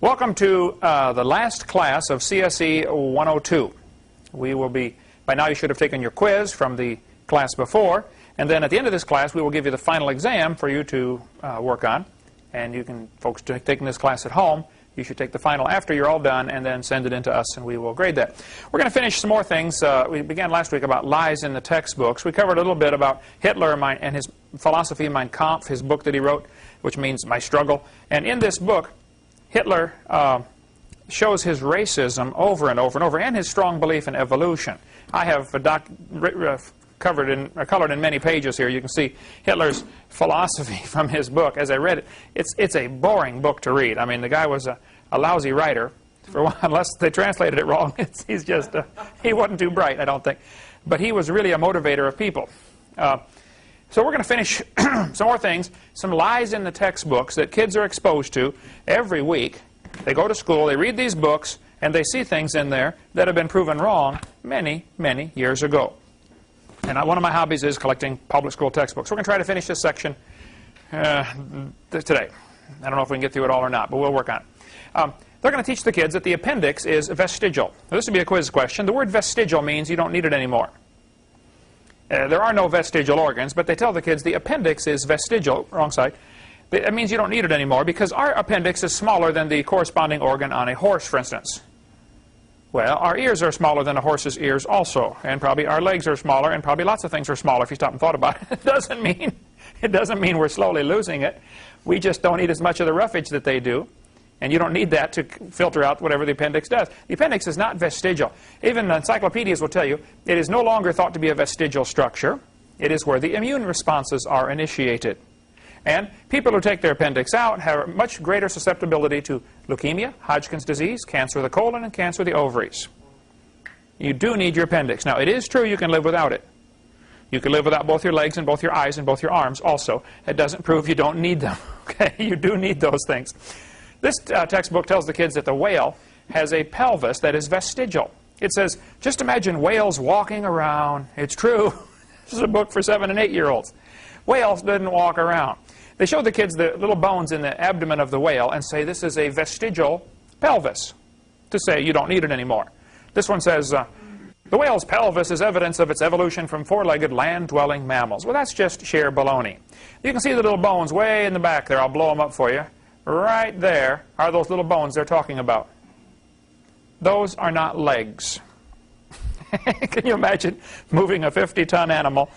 Welcome to the last class of CSE 102. We will be, by now you should have taken your quiz from the class before, and then at the end of this class we will give you the final exam for you to work on. And you can, folks taking this class at home, you should take the final after you're all done and then send it in to us and we will grade that. We're going to finish some more things. We began last week about lies in the textbooks. We covered a little bit about Hitler and his philosophy, Mein Kampf, his book that he wrote, which means My Struggle. And in this book, Hitler shows his racism over and over and over, and his strong belief in evolution. I have colored in many pages here. You can see Hitler's philosophy from his book. As I read it, it's a boring book to read. I mean, the guy was a lousy writer. For one, unless they translated it wrong, he's just he wasn't too bright, I don't think. But he was really a motivator of people. So we're going to finish some more things, some lies in the textbooks that kids are exposed to every week. They go to school, they read these books, and they see things in there that have been proven wrong many, many years ago. And one of my hobbies is collecting public school textbooks. We're going to try to finish this section today. I don't know if we can get through it all or not, but we'll work on it. They're going to teach the kids that the appendix is vestigial. Now, this would be a quiz question. The word vestigial means you don't need it anymore. There are no vestigial organs, but they tell the kids the appendix is vestigial. Wrong side. That means you don't need it anymore because our appendix is smaller than the corresponding organ on a horse, for instance. Well, our ears are smaller than a horse's ears also, and probably our legs are smaller, and probably lots of things are smaller if you stop and thought about it. It doesn't mean we're slowly losing it. We just don't eat as much of the roughage that they do, and you don't need that to filter out whatever the appendix does. The appendix is not vestigial. Even encyclopedias will tell you it is no longer thought to be a vestigial structure. It is where the immune responses are initiated. And people who take their appendix out have much greater susceptibility to leukemia, Hodgkin's disease, cancer of the colon, and cancer of the ovaries. You do need your appendix. Now, it is true you can live without it. You can live without both your legs and both your eyes and both your arms also. It doesn't prove you don't need them. Okay? You do need those things. This textbook tells the kids that the whale has a pelvis that is vestigial. It says, just imagine whales walking around. It's true. This is a book for 7- and 8-year-olds. Whales didn't walk around. They show the kids the little bones in the abdomen of the whale and say this is a vestigial pelvis, to say you don't need it anymore. This one says, the whale's pelvis is evidence of its evolution from four-legged land-dwelling mammals. Well, that's just sheer baloney. You can see the little bones way in the back there. I'll blow them up for you. Right there are those little bones they're talking about. Those are not legs. Can you imagine moving a 50-ton animal?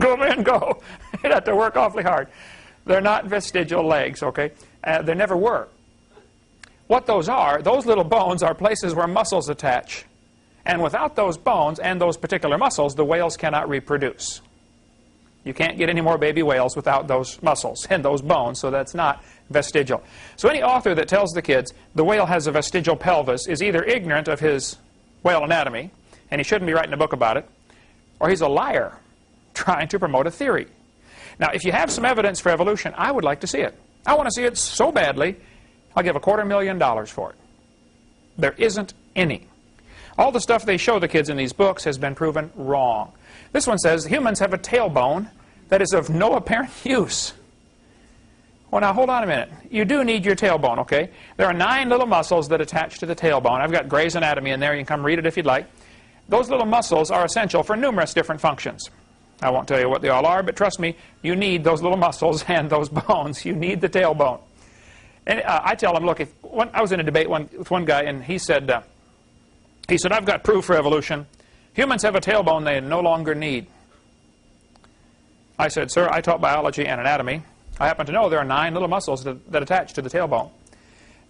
Go, man, go. You'd have to work awfully hard. They're not vestigial legs, okay? They never were. What those are, those little bones are places where muscles attach. And without those bones and those particular muscles, the whales cannot reproduce. You can't get any more baby whales without those muscles and those bones, so that's not vestigial. So any author that tells the kids the whale has a vestigial pelvis is either ignorant of his whale anatomy, and he shouldn't be writing a book about it, or he's a liar trying to promote a theory. Now, if you have some evidence for evolution, I would like to see it. I want to see it so badly, I'll give $250,000 for it. There isn't any. All the stuff they show the kids in these books has been proven wrong. This one says humans have a tailbone that is of no apparent use. Well, now, hold on a minute. You do need your tailbone, okay? There are 9 little muscles that attach to the tailbone. I've got Gray's Anatomy in there. You can come read it if you'd like. Those little muscles are essential for numerous different functions. I won't tell you what they all are, but trust me, you need those little muscles and those bones. You need the tailbone. And I tell them, look, I was in a debate with one guy, and he said, I've got proof for evolution. Humans have a tailbone they no longer need. I said, sir, I taught biology and anatomy. I happen to know there are 9 little muscles that attach to the tailbone.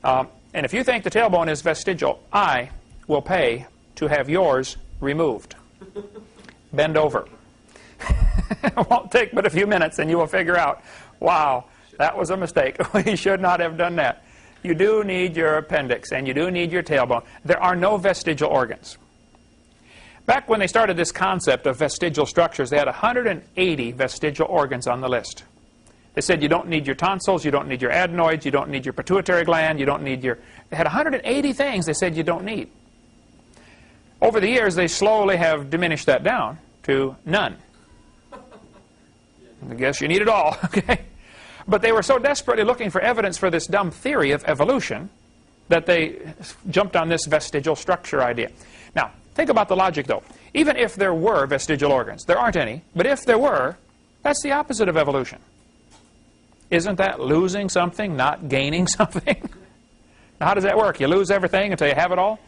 And if you think the tailbone is vestigial, I will pay to have yours removed. Bend over. It won't take but a few minutes and you will figure out, wow, that was a mistake. We should not have done that. You do need your appendix and you do need your tailbone. There are no vestigial organs. Back when they started this concept of vestigial structures, they had 180 vestigial organs on the list. They said you don't need your tonsils, you don't need your adenoids, you don't need your pituitary gland, you don't need your... They had 180 things they said you don't need. Over the years, they slowly have diminished that down to none. I guess you need it all, okay? But they were so desperately looking for evidence for this dumb theory of evolution that they jumped on this vestigial structure idea. Now, think about the logic, though. Even if there were vestigial organs, there aren't any, but if there were, that's the opposite of evolution. Isn't that losing something, not gaining something? Now, how does that work? You lose everything until you have it all?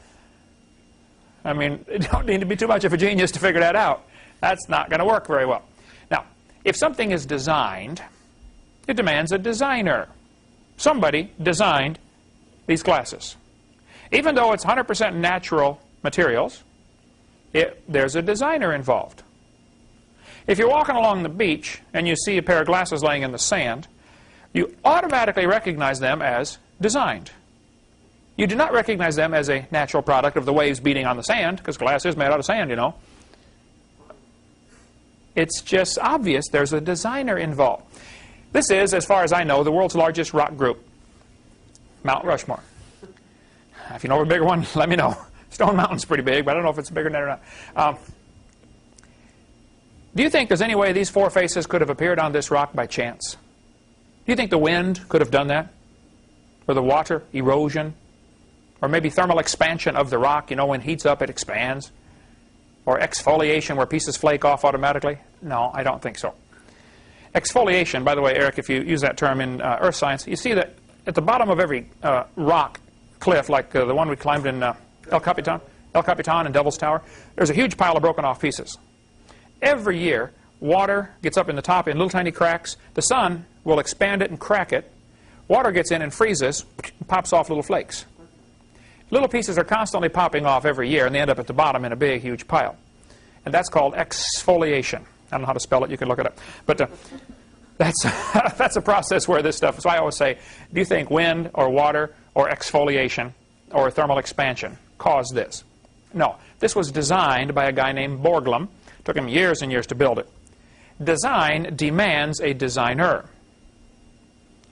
I mean, you don't need to be too much of a genius to figure that out. That's not going to work very well. Now, if something is designed, it demands a designer. Somebody designed these glasses. Even though it's 100% natural materials, there's a designer involved. If you're walking along the beach and you see a pair of glasses laying in the sand, you automatically recognize them as designed. You do not recognize them as a natural product of the waves beating on the sand, because glass is made out of sand, you know. It's just obvious there's a designer involved. This is, as far as I know, the world's largest rock group, Mount Rushmore. If you know of a bigger one, let me know. Stone Mountain's pretty big, but I don't know if it's bigger than that or not. Do you think there's any way these four faces could have appeared on this rock by chance? Do you think the wind could have done that? Or the water, erosion? Or maybe thermal expansion of the rock, you know, when it heats up it expands? Or exfoliation where pieces flake off automatically? No, I don't think so. Exfoliation, by the way, Eric, if you use that term in earth science, you see that at the bottom of every rock cliff, like the one we climbed in El Capitan and Devil's Tower, there's a huge pile of broken off pieces. Every year, water gets up in the top in little tiny cracks. The sun will expand it and crack it. Water gets in and freezes, pops off little flakes. Little pieces are constantly popping off every year, and they end up at the bottom in a big, huge pile. And that's called exfoliation. I don't know how to spell it. You can look it up. But that's a process where this stuff... So I always say, do you think wind or water or exfoliation or thermal expansion caused this? No. This was designed by a guy named Borglum. Took him years and years to build it. Design demands a designer.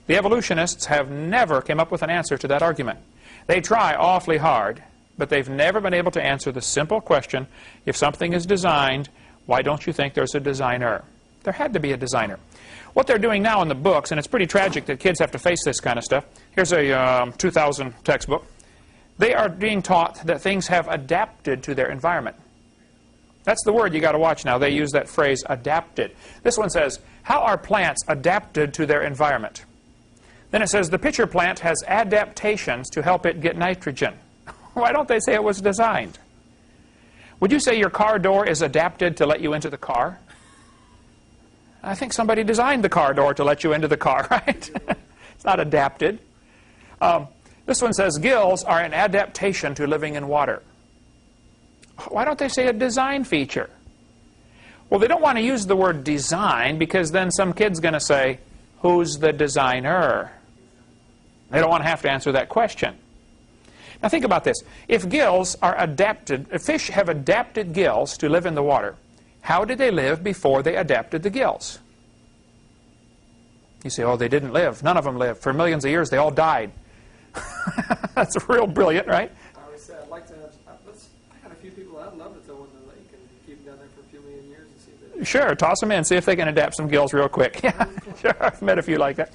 The evolutionists have never come up with an answer to that argument. They try awfully hard, but they've never been able to answer the simple question, if something is designed, why don't you think there's a designer? There had to be a designer. What they're doing now in the books, and it's pretty tragic that kids have to face this kind of stuff. Here's a 2000 textbook. They are being taught that things have adapted to their environment. That's the word you got to watch now. They use that phrase, adapted. This one says, how are plants adapted to their environment? Then it says, the pitcher plant has adaptations to help it get nitrogen. Why don't they say it was designed? Would you say your car door is adapted to let you into the car? I think somebody designed the car door to let you into the car, right? It's not adapted. This one says, gills are an adaptation to living in water. Why don't they say a design feature? Well, they don't want to use the word design because then some kid's going to say, who's the designer? They don't want to have to answer that question. Now think about this. If gills are adapted, if fish have adapted gills to live in the water, how did they live before they adapted the gills? You say, oh, they didn't live. None of them lived. For millions of years, they all died. That's real brilliant, right? I always say I'd like to have, I got a few people I'd love to throw in the lake and keep them down there for a few million years and see if they... Sure, toss them in, see if they can adapt some gills real quick. Yeah, sure, I've met a few like that.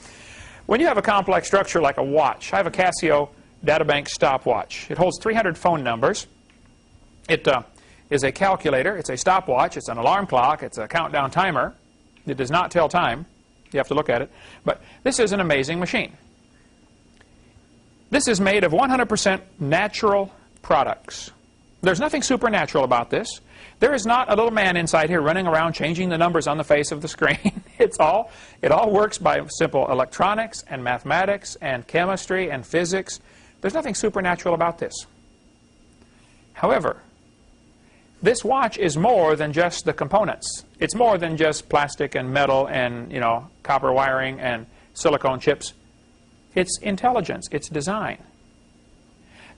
When you have a complex structure like a watch, I have a Casio Databank stopwatch. It holds 300 phone numbers. It is a calculator. It's a stopwatch. It's an alarm clock. It's a countdown timer. It does not tell time. You have to look at it. But this is an amazing machine. This is made of 100% natural products. There's nothing supernatural about this. There is not a little man inside here running around changing the numbers on the face of the screen. It all works by simple electronics and mathematics and chemistry and physics. There's nothing supernatural about this. However, this watch is more than just the components. It's more than just plastic and metal and, you know, copper wiring and silicone chips. It's intelligence. It's design.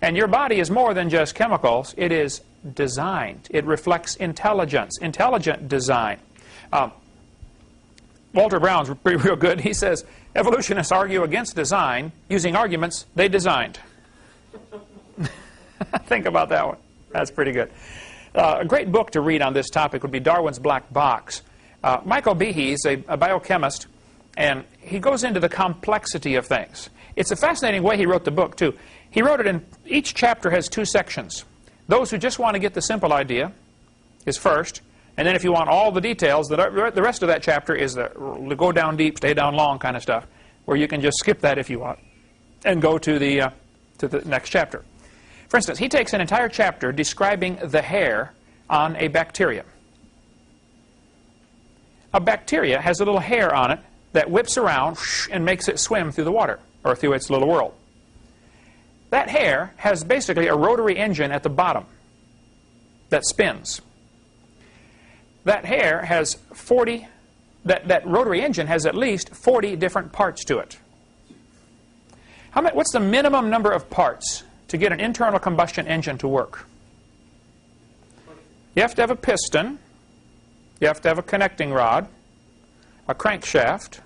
And your body is more than just chemicals. It is designed. It reflects intelligence, intelligent design. Walter Brown's real good. He says, evolutionists argue against design using arguments they designed. Think about that one. That's pretty good. A great book to read on this topic would be Darwin's Black Box. Michael Behe is a biochemist, and he goes into the complexity of things. It's a fascinating way he wrote the book, too. He wrote it in, each chapter has 2 sections. Those who just want to get the simple idea is first, and then if you want all the details, the rest of that chapter is the go down deep, stay down long kind of stuff, where you can just skip that if you want and go to the next chapter. For instance, he takes an entire chapter describing the hair on a bacteria. A bacteria has a little hair on it that whips around and makes it swim through the water, or through its little world. That hair has basically a rotary engine at the bottom that spins. That hair has 40, that rotary engine has at least 40 different parts to it. What's the minimum number of parts to get an internal combustion engine to work? You have to have a piston, you have to have a connecting rod, a crankshaft,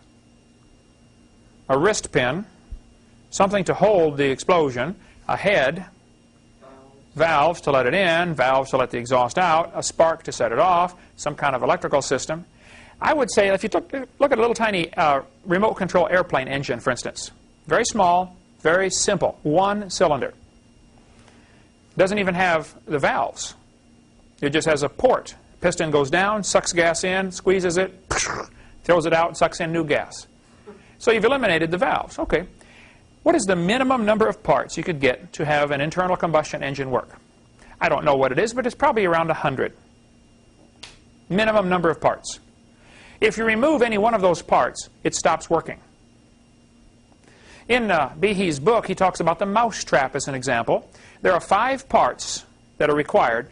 a wrist pin, something to hold the explosion, a head, valves to let it in, valves to let the exhaust out, a spark to set it off, some kind of electrical system. I would say if you look at a little tiny remote control airplane engine, for instance, very small, very simple, 1 cylinder. Doesn't even have the valves. It just has a port. Piston goes down, sucks gas in, squeezes it, throws it out, sucks in new gas. So you've eliminated the valves. Okay. What is the minimum number of parts you could get to have an internal combustion engine work? I don't know what it is, but it's probably around 100. Minimum number of parts. If you remove any one of those parts, it stops working. In Behe's book, he talks about the mousetrap as an example. There are 5 parts that are required.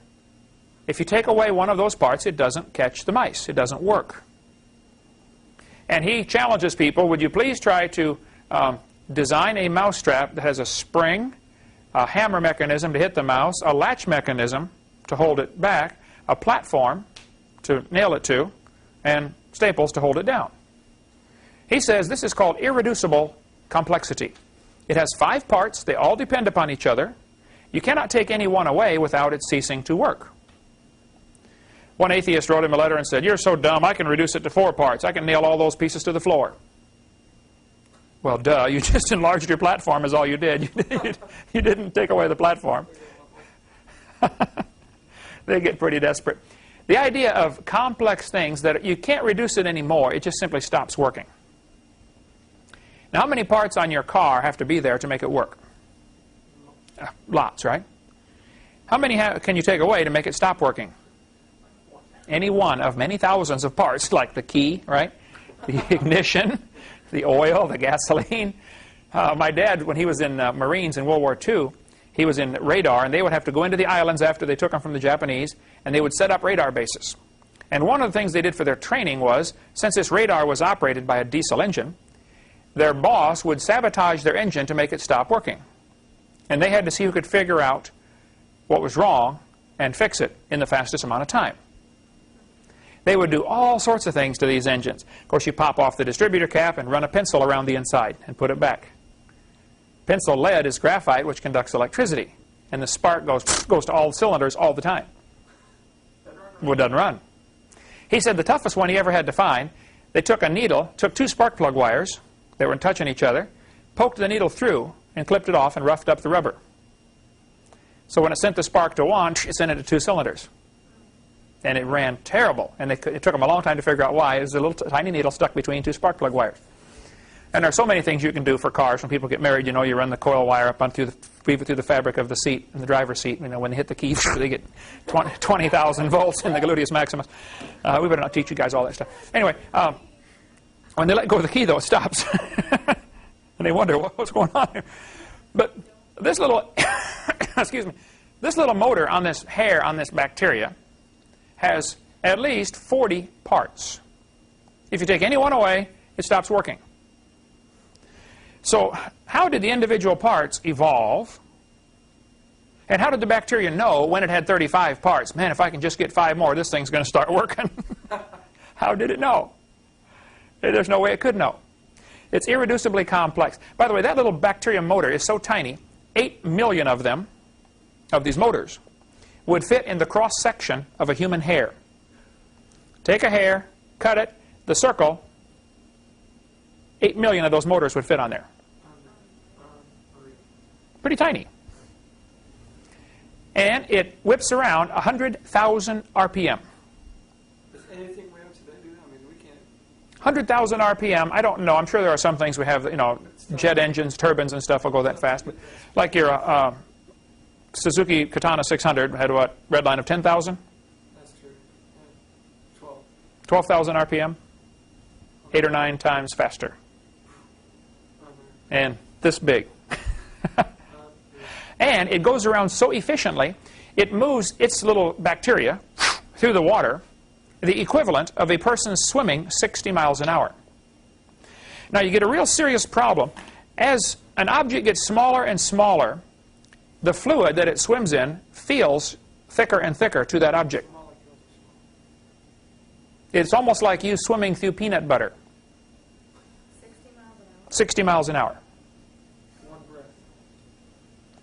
If you take away one of those parts, it doesn't catch the mice. It doesn't work. And he challenges people, would you please try to design a mousetrap that has a spring, a hammer mechanism to hit the mouse, a latch mechanism to hold it back, a platform to nail it to, and staples to hold it down. He says this is called irreducible complexity. It has 5 parts. They all depend upon each other. You cannot take any one away without it ceasing to work. One atheist wrote him a letter and said, "You're so dumb, I can reduce it to 4 parts. I can nail all those pieces to the floor." Well, duh, you just enlarged your platform is all you did. You didn't take away the platform. They get pretty desperate. The idea of complex things that you can't reduce it anymore, it just simply stops working. Now, how many parts on your car have to be there to make it work? Lots, right? How many can you take away to make it stop working? Any one of many thousands of parts, like the key, right? The ignition, the oil, the gasoline. My dad, when he was in Marines in World War II, he was in radar, and they would have to go into the islands after they took them from the Japanese, and they would set up radar bases. And one of the things they did for their training was, since this radar was operated by a diesel engine, their boss would sabotage their engine to make it stop working. And they had to see who could figure out what was wrong and fix it in the fastest amount of time. They would do all sorts of things to these engines. Of course, you pop off the distributor cap and run a pencil around the inside and put it back. Pencil lead is graphite, which conducts electricity. And the spark goes to all cylinders all the time. Well, it doesn't run. He said the toughest one he ever had to find, they took a needle, took 2 spark plug wires, they were touching each other, poked the needle through, and clipped it off and roughed up the rubber. So when it sent the spark to one, it sent it to 2 cylinders. And it ran terrible. And it took them a long time to figure out why. It was a little tiny needle stuck between 2 spark plug wires. And there are so many things you can do for cars. When people get married, you know, you run the coil wire up weave it through the fabric of the seat, in the driver's seat. You know, when they hit the key, they get 20,000 volts in the gluteus maximus. We better not teach you guys all that stuff. Anyway, when they let go of the key, though, it stops. And they wonder, what's going on here? But this little, excuse me, this little motor on this hair on this bacteria has at least 40 parts. If you take any one away, it stops working. So how did the individual parts evolve? And how did the bacteria know when it had 35 parts? Man, if I can just get 5 more, this thing's going to start working. How did it know? There's no way it could know. It's irreducibly complex. By the way, that little bacterium motor is so tiny, 8 million of them, of these motors, would fit in the cross-section of a human hair. Take a hair, cut it, the circle, 8 million of those motors would fit on there. Pretty tiny. And it whips around 100,000 RPM. Does anything we have today do that? I mean, we can't. 100,000 RPM, I don't know. I'm sure there are some things we have, you know, jet engines, turbines and stuff will go that fast. But like your Suzuki Katana 600 had what, red line of 10,000? That's true. Yeah. 12. 12,000 RPM? 8 or 9 times faster. And this big. And it goes around so efficiently, it moves its little bacteria through the water, the equivalent of a person swimming 60 miles an hour. Now you get a real serious problem. As an object gets smaller and smaller, the fluid that it swims in feels thicker and thicker to that object. It's almost like you swimming through peanut butter. 60 miles an hour.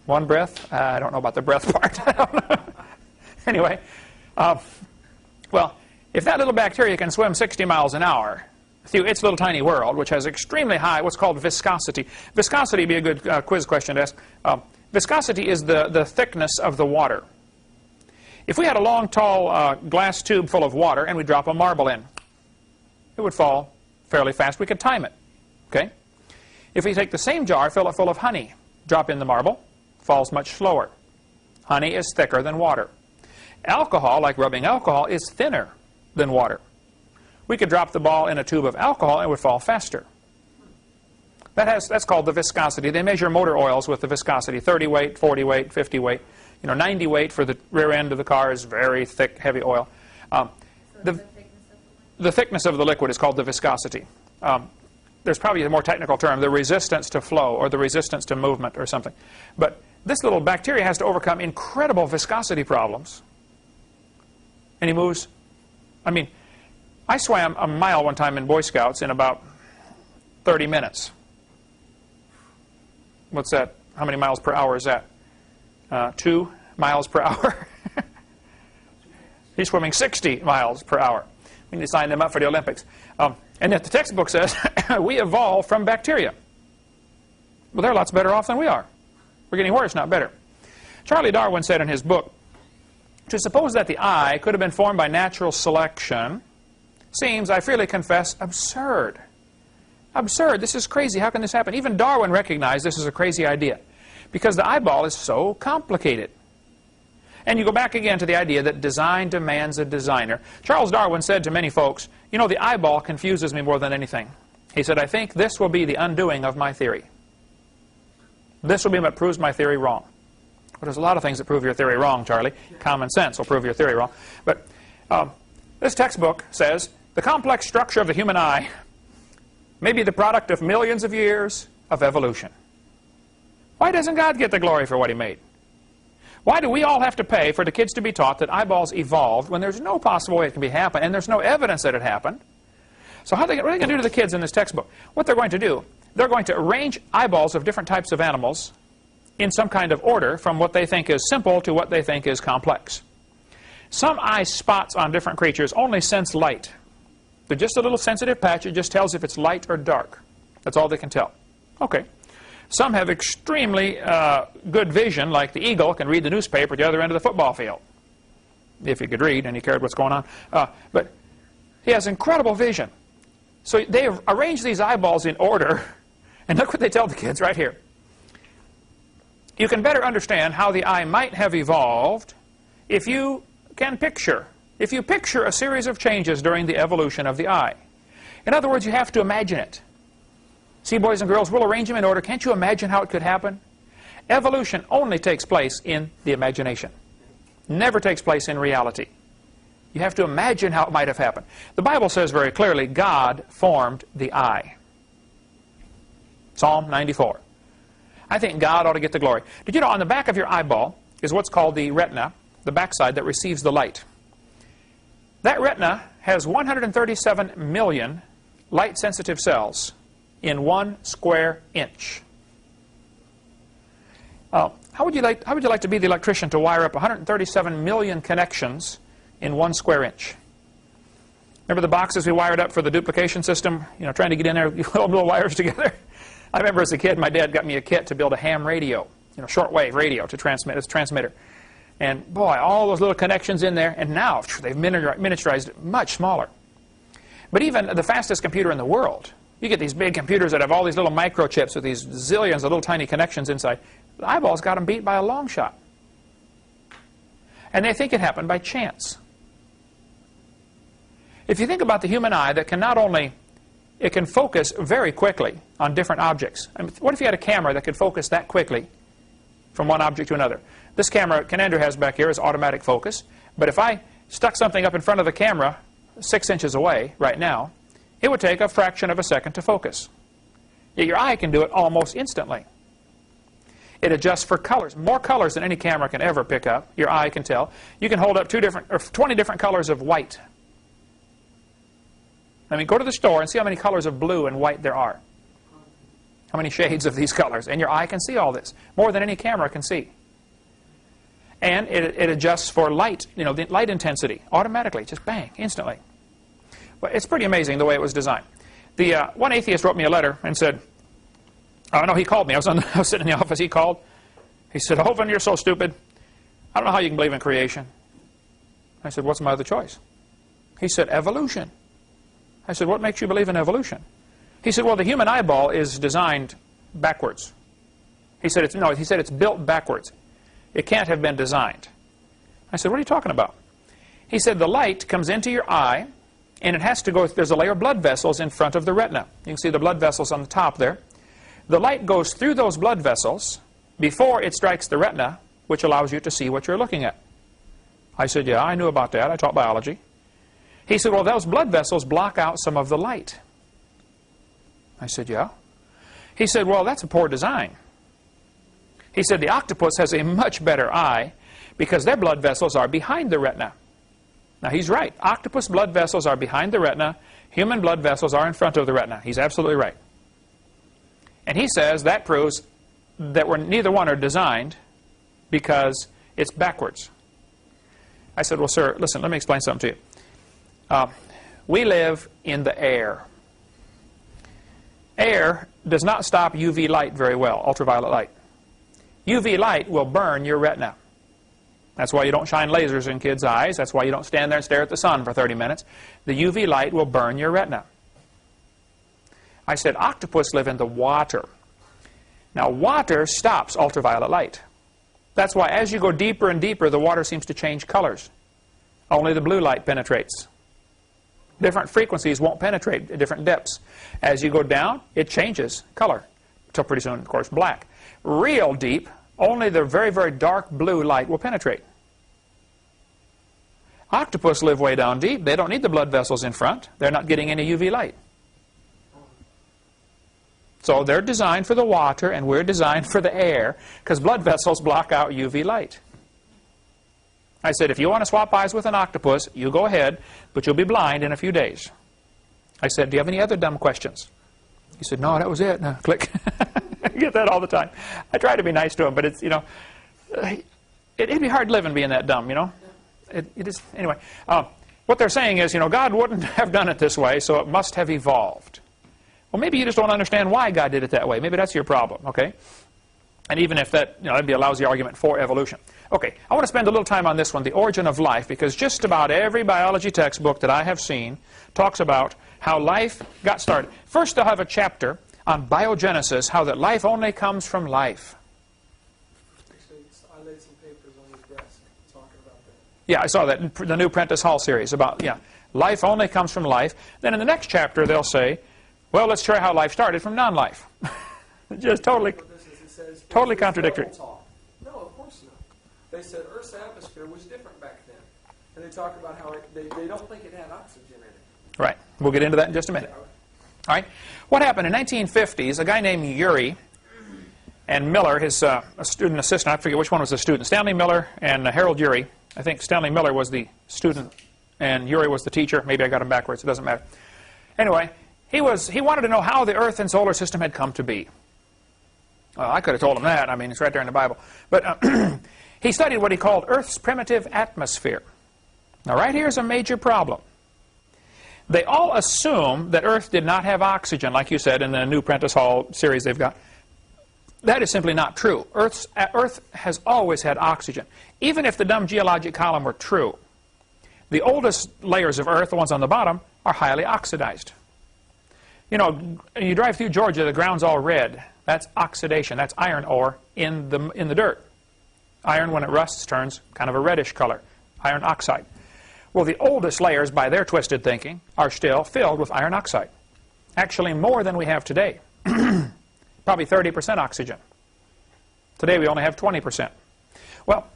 One breath? I don't know about the breath part. Anyway, well, if that little bacteria can swim 60 miles an hour through its little tiny world, which has extremely high, what's called viscosity. Viscosity would be a good quiz question to ask. Viscosity is the thickness of the water. If we had a long, tall glass tube full of water and we drop a marble in, it would fall fairly fast. We could time it. Okay? If we take the same jar, fill it full of honey, drop in the marble, falls much slower. Honey is thicker than water. Alcohol, like rubbing alcohol, is thinner than water. We could drop the ball in a tube of alcohol and it would fall faster. That's called the viscosity. They measure motor oils with the viscosity. 30 weight, 40 weight, 50 weight. 90 weight for the rear end of the car is very thick, heavy oil. The thickness of the liquid is called the viscosity. There's probably a more technical term, the resistance to flow or the resistance to movement or something. But this little bacteria has to overcome incredible viscosity problems. And he moves. I mean, I swam a mile one time in Boy Scouts in about 30 minutes. What's that? How many miles per hour is that? 2 miles per hour. He's swimming 60 miles per hour. We need to sign them up for the Olympics. And yet the textbook says we evolved from bacteria. Well, they're lots better off than we are. We're getting worse, not better. Charlie Darwin said in his book, to suppose that the eye could have been formed by natural selection seems, I freely confess, absurd. Absurd. This is crazy. How can this happen? Even Darwin recognized this is a crazy idea because the eyeball is so complicated. And you go back again to the idea that design demands a designer. Charles Darwin said to many folks, you know, the eyeball confuses me more than anything. He said, I think this will be the undoing of my theory. This will be what proves my theory wrong. Well, there's a lot of things that prove your theory wrong, Charlie. Common sense will prove your theory wrong. But this textbook says the complex structure of the human eye may be the product of millions of years of evolution. Why doesn't God get the glory for what he made? Why do we all have to pay for the kids to be taught that eyeballs evolved when there's no possible way it can be happen and there's no evidence that it happened? So what are they going to do to the kids in this textbook? What they're going to do, they're going to arrange eyeballs of different types of animals in some kind of order from what they think is simple to what they think is complex. Some eye spots on different creatures only sense light. They're just a little sensitive patch. It just tells if it's light or dark. That's all they can tell. Okay. Some have extremely good vision, like the eagle can read the newspaper at the other end of the football field, if he could read and he cared what's going on. But he has incredible vision. So they have arranged these eyeballs in order, and look what they tell the kids right here. You can better understand how the eye might have evolved if you can picture. If you picture a series of changes during the evolution of the eye. In other words, you have to imagine it. See, boys and girls, we'll arrange them in order. Can't you imagine how it could happen? Evolution only takes place in the imagination. Never takes place in reality. You have to imagine how it might have happened. The Bible says very clearly, God formed the eye. Psalm 94. I think God ought to get the glory. Did you know on the back of your eyeball is what's called the retina, the backside that receives the light. That retina has 137 million light-sensitive cells in 1 square inch. How would you like to be the electrician to wire up 137 million connections in 1 square inch? Remember the boxes we wired up for the duplication system? You know, trying to get in there, little wires together. I remember as a kid, my dad got me a kit to build a ham radio. shortwave radio to transmit. It's a transmitter. And boy, all those little connections in there. And now they've miniaturized it much smaller. But even the fastest computer in the world, you get these big computers that have all these little microchips with these zillions of little tiny connections inside. The eyeball's got them beat by a long shot. And they think it happened by chance. If you think about the human eye, that can not only, it can focus very quickly on different objects. I mean, what if you had a camera that could focus that quickly from one object to another? This camera Andrew has back here is automatic focus. But if I stuck something up in front of the camera 6 inches away right now, it would take a fraction of a second to focus. Yet your eye can do it almost instantly. It adjusts for colors, more colors than any camera can ever pick up. Your eye can tell. You can hold up 20 different colors of white. I mean, go to the store and see how many colors of blue and white there are. How many shades of these colors. And your eye can see all this, more than any camera can see. And it adjusts for light, the light intensity, automatically, just bang, instantly. But it's pretty amazing the way it was designed. The one atheist wrote me a letter and said, oh no, he called me. I was sitting in the office. He called. He said, Hovind, you're so stupid. I don't know how you can believe in creation. I said, what's my other choice? He said, evolution. I said, what makes you believe in evolution? He said, well, the human eyeball is designed backwards. He said, it's built backwards. It can't have been designed. I said, what are you talking about? He said, the light comes into your eye, and it has to go, there's a layer of blood vessels in front of the retina. You can see the blood vessels on the top there. The light goes through those blood vessels before it strikes the retina, which allows you to see what you're looking at. I said, yeah, I knew about that. I taught biology. He said, well, those blood vessels block out some of the light. I said, yeah. He said, well, that's a poor design. He said, the octopus has a much better eye because their blood vessels are behind the retina. Now, he's right. Octopus blood vessels are behind the retina. Human blood vessels are in front of the retina. He's absolutely right. And he says that proves that neither one are designed because it's backwards. I said, well, sir, listen, let me explain something to you. We live in the air. Air does not stop UV light very well, ultraviolet light. UV light will burn your retina. That's why you don't shine lasers in kids' eyes. That's why you don't stand there and stare at the sun for 30 minutes. The UV light will burn your retina. I said, octopus live in the water. Now, water stops ultraviolet light. That's why as you go deeper and deeper, the water seems to change colors. Only the blue light penetrates. Different frequencies won't penetrate at different depths. As you go down, it changes color, until pretty soon, of course, black. Real deep, only the very, very dark blue light will penetrate. Octopus live way down deep. They don't need the blood vessels in front. They're not getting any UV light. So they're designed for the water, and we're designed for the air, because blood vessels block out UV light. I said, if you want to swap eyes with an octopus, you go ahead, but you'll be blind in a few days. I said, do you have any other dumb questions? He said, no, that was it. No, click. I get that all the time. I try to be nice to him, but it's, it'd be hard living being that dumb, It is, anyway. What they're saying is, God wouldn't have done it this way, so it must have evolved. Well, maybe you just don't understand why God did it that way. Maybe that's your problem, okay? And even if that, that'd be a lousy argument for evolution. Okay, I want to spend a little time on this one, the origin of life, because just about every biology textbook that I have seen talks about how life got started. First, they'll have a chapter on biogenesis, how that life only comes from life. Actually, I laid some papers on your desk talking about that. Yeah, I saw that in the new Prentice Hall series about, life only comes from life. Then in the next chapter, they'll say, well, let's try how life started from non-life. Just totally contradictory. No, of course not. They said Earth's atmosphere was different back then. And they talk about how they don't think it had oxygen in it. Right. We'll get into that in just a minute. All right. What happened in 1950s, a guy named Urey and Miller, his a student assistant, I forget which one was the student, Stanley Miller and Harold Urey. I think Stanley Miller was the student and Urey was the teacher. Maybe I got him backwards. It doesn't matter. Anyway, he wanted to know how the Earth and solar system had come to be. Well, I could have told him that. I mean, it's right there in the Bible. But he studied what he called Earth's primitive atmosphere. Now, right here is a major problem. They all assume that Earth did not have oxygen, like you said in the new Prentice Hall series they've got. That is simply not true. Earth has always had oxygen. Even if the dumb geologic column were true, the oldest layers of Earth, the ones on the bottom, are highly oxidized. You know, you drive through Georgia, the ground's all red. That's oxidation. That's iron ore in the dirt. Iron, when it rusts, turns kind of a reddish color. Iron oxide. Well, the oldest layers, by their twisted thinking, are still filled with iron oxide. Actually, more than we have today. Probably 30% oxygen. Today, we only have 20%. Well,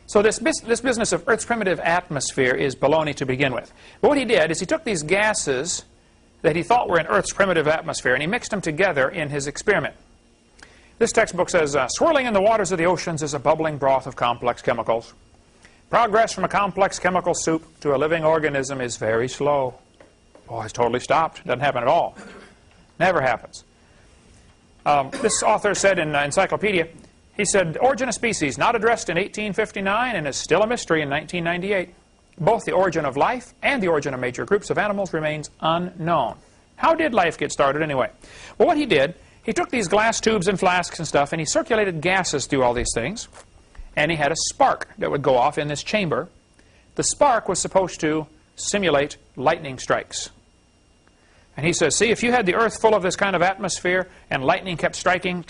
so this business of Earth's primitive atmosphere is baloney to begin with. But what he did is he took these gases that he thought were in Earth's primitive atmosphere, and he mixed them together in his experiment. This textbook says, swirling in the waters of the oceans is a bubbling broth of complex chemicals. Progress from a complex chemical soup to a living organism is very slow. Oh, it's totally stopped. Doesn't happen at all. Never happens. This author said in Encyclopedia, he said, origin of species, not addressed in 1859 and is still a mystery in 1998. Both the origin of life and the origin of major groups of animals remains unknown. How did life get started anyway? Well, what he did, he took these glass tubes and flasks and stuff, and he circulated gases through all these things, and he had a spark that would go off in this chamber. The spark was supposed to simulate lightning strikes. And he says, see, if you had the Earth full of this kind of atmosphere and lightning kept striking,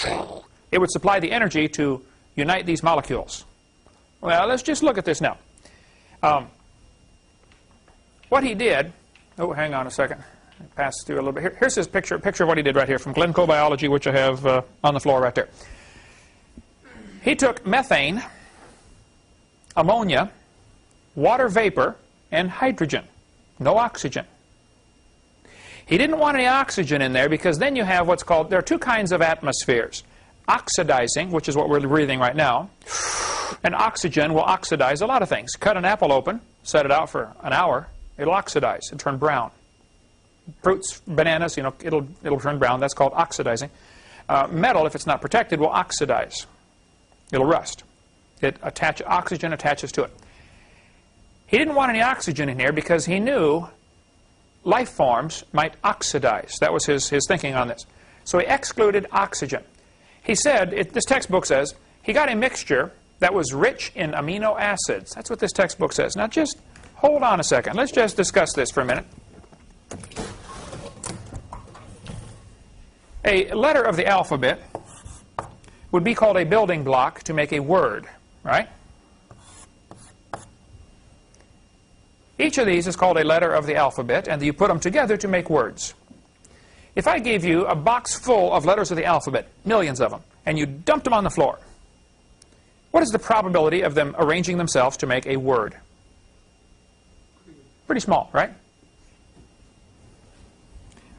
it would supply the energy to unite these molecules. Well, let's just look at this now. What he did, oh, hang on a second. Pass through a little bit. Here's his picture of what he did right here from Glencoe Biology, which I have on the floor right there. He took methane, ammonia, water vapor, and hydrogen. No oxygen. He didn't want any oxygen in there because then you have what's called, there are two kinds of atmospheres. Oxidizing, which is what we're breathing right now, and oxygen will oxidize a lot of things. Cut an apple open, set it out for an hour, it'll oxidize and turn brown. Fruits, bananas, you know, it'll turn brown. That's called oxidizing. Metal, if it's not protected, will oxidize. It'll rust. Oxygen attaches to it. He didn't want any oxygen in here because he knew life forms might oxidize. That was his thinking on this. So he excluded oxygen. He said, this textbook says, he got a mixture that was rich in amino acids. That's what this textbook says. Now just hold on a second. Let's just discuss this for a minute. A letter of the alphabet would be called a building block to make a word, right? Each of these is called a letter of the alphabet, and you put them together to make words. If I gave you a box full of letters of the alphabet, millions of them, and you dumped them on the floor, what is the probability of them arranging themselves to make a word? Pretty small, right?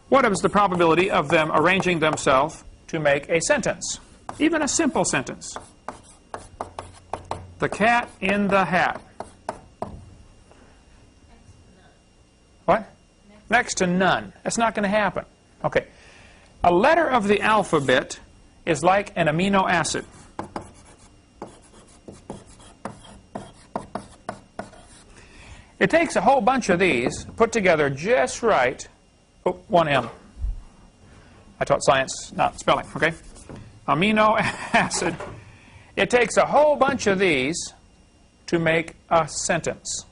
What is the probability of them arranging themselves to make a sentence? Even a simple sentence. The cat in the hat. What? Next to none. That's not going to happen. Okay. A letter of the alphabet is like an amino acid. It takes a whole bunch of these put together just right. Oh, one M. I taught science, not spelling, okay? Amino acid. It takes a whole bunch of these to make a sentence.